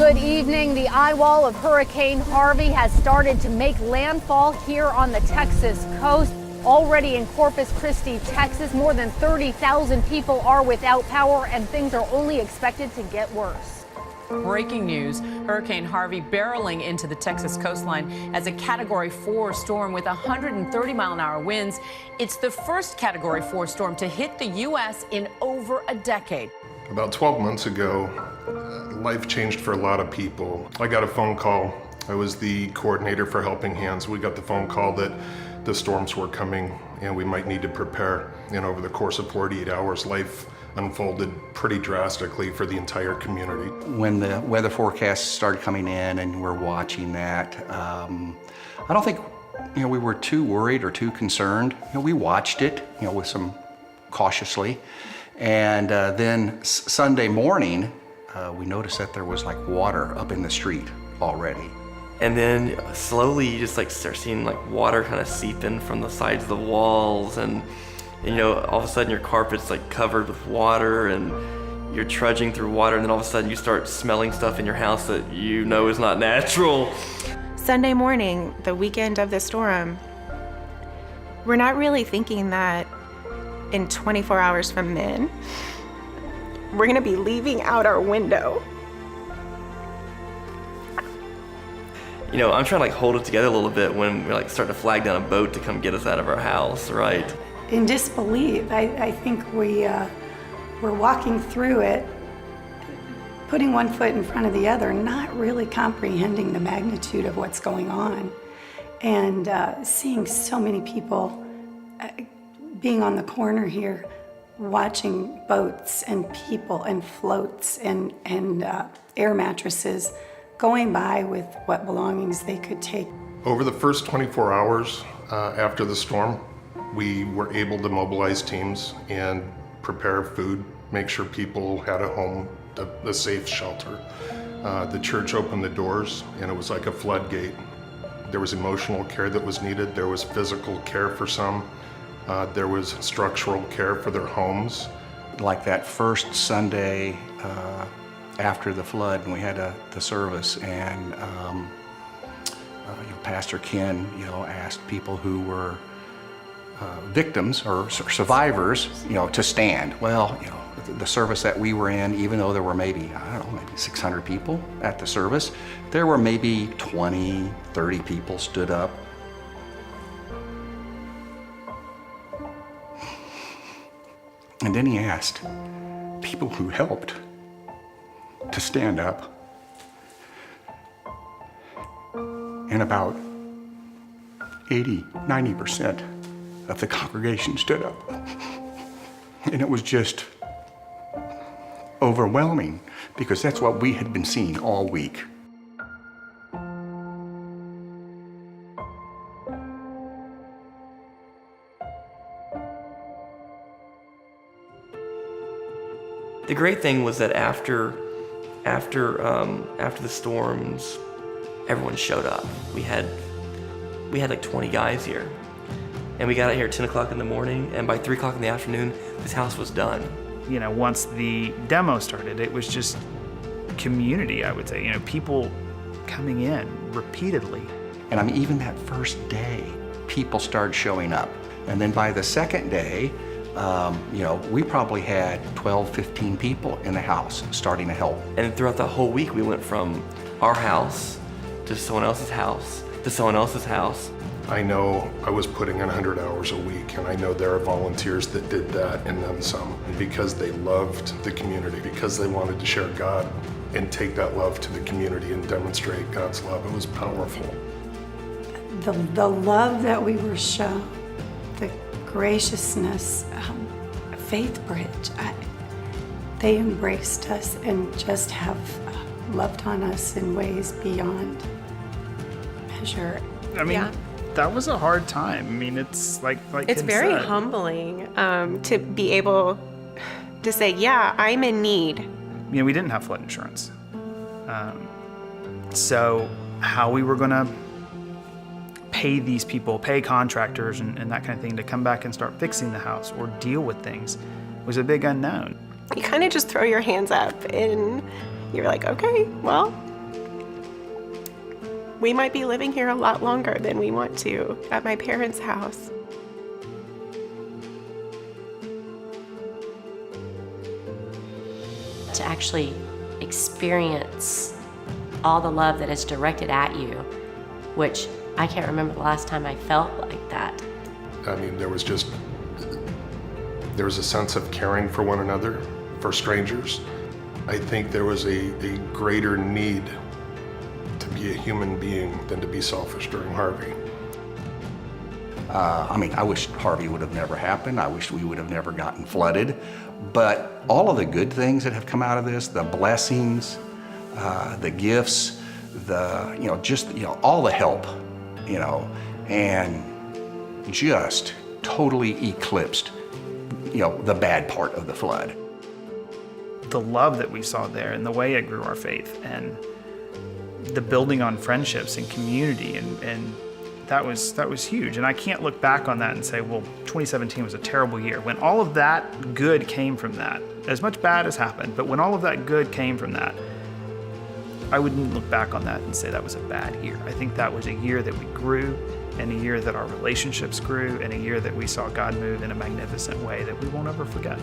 Good evening. The eye wall of Hurricane Harvey has started to make landfall here on the Texas coast. Already in Corpus Christi, Texas, more than 30,000 people are without power, and things are only expected to get worse. Breaking news, Hurricane Harvey barreling into the Texas coastline as a Category 4 storm with 130-mile-an-hour winds. It's the first Category 4 storm to hit the U.S. in over a decade. About 12 months ago, life changed for a lot of people. I got a phone call. I was the coordinator for Helping Hands. We got the phone call that the storms were coming and we might need to prepare. And over the course of 48 hours, life unfolded pretty drastically for the entire community. When the weather forecasts started coming in and we're watching that, I don't think we were too worried or too concerned. We watched it with some cautiously. And then Sunday morning, we noticed that there was like water up in the street already. And then slowly you just start seeing water kind of seep in from the sides of the walls, and all of a sudden your carpet's covered with water and you're trudging through water, and then all of a sudden you start smelling stuff in your house that is not natural. Sunday morning, the weekend of the storm, we're not really thinking that in 24 hours from then, we're gonna be leaving out our window. I'm trying to hold it together a little bit when we're starting to flag down a boat to come get us out of our house, right? In disbelief, I think we're walking through it, putting one foot in front of the other, not really comprehending the magnitude of what's going on, and seeing so many people being on the corner here, watching boats and people and floats and air mattresses going by with what belongings they could take. Over the first 24 hours after the storm, we were able to mobilize teams and prepare food, make sure people had a home, a safe shelter. The church opened the doors and it was like a floodgate. There was emotional care that was needed. There was physical care for some. There was structural care for their homes. Like that first Sunday after the flood, and we had the service, and Pastor Ken, asked people who were victims or survivors, to stand. Well, the service that we were in, even though there were maybe 600 people at the service, there were maybe 20, 30 people stood up. And then he asked people who helped to stand up. And about 80–90% of the congregation stood up. And it was just overwhelming, because that's what we had been seeing all week. The great thing was that after the storms, everyone showed up. We had 20 guys here, and we got out here at 10 o'clock in the morning, and by 3 o'clock in the afternoon, this house was done. Once the demo started, it was just community, I would say. People coming in repeatedly. And even that first day, people started showing up. And then by the second day, we probably had 12, 15 people in the house starting to help. And throughout the whole week, we went from our house to someone else's house to someone else's house. I know I was putting in 100 hours a week, and I know there are volunteers that did that and then some, because they loved the community, because they wanted to share God and take that love to the community and demonstrate God's love. It was powerful. The love that we were shown, the graciousness, Faithbridge, they embraced us and just have loved on us in ways beyond measure. Yeah. That was a hard time. It's it's Kim very said. humbling to be able to say, yeah, I'm in need. We didn't have flood insurance. So how we were gonna pay these people, pay contractors and that kind of thing to come back and start fixing the house or deal with things was a big unknown. You kind of just throw your hands up and you're like, okay, well, We might be living here a lot longer than we want to at my parents' house. To actually experience all the love that is directed at you, which I can't remember the last time I felt like that. I mean, there was a sense of caring for one another, for strangers. I think there was a greater need to be a human being than to be selfish during Harvey. I mean, I wish Harvey would have never happened. I wish we would have never gotten flooded. But all of the good things that have come out of this, the blessings, the gifts, all the help, and just totally eclipsed, the bad part of the flood. The love that we saw there and the way it grew our faith and the building on friendships and community and that was huge. And I can't look back on that and say, well, 2017 was a terrible year. When all of that good came from that, as much bad has happened, but when all of that good came from that, I wouldn't look back on that and say that was a bad year. I think that was a year that we grew, and a year that our relationships grew, and a year that we saw God move in a magnificent way that we won't ever forget.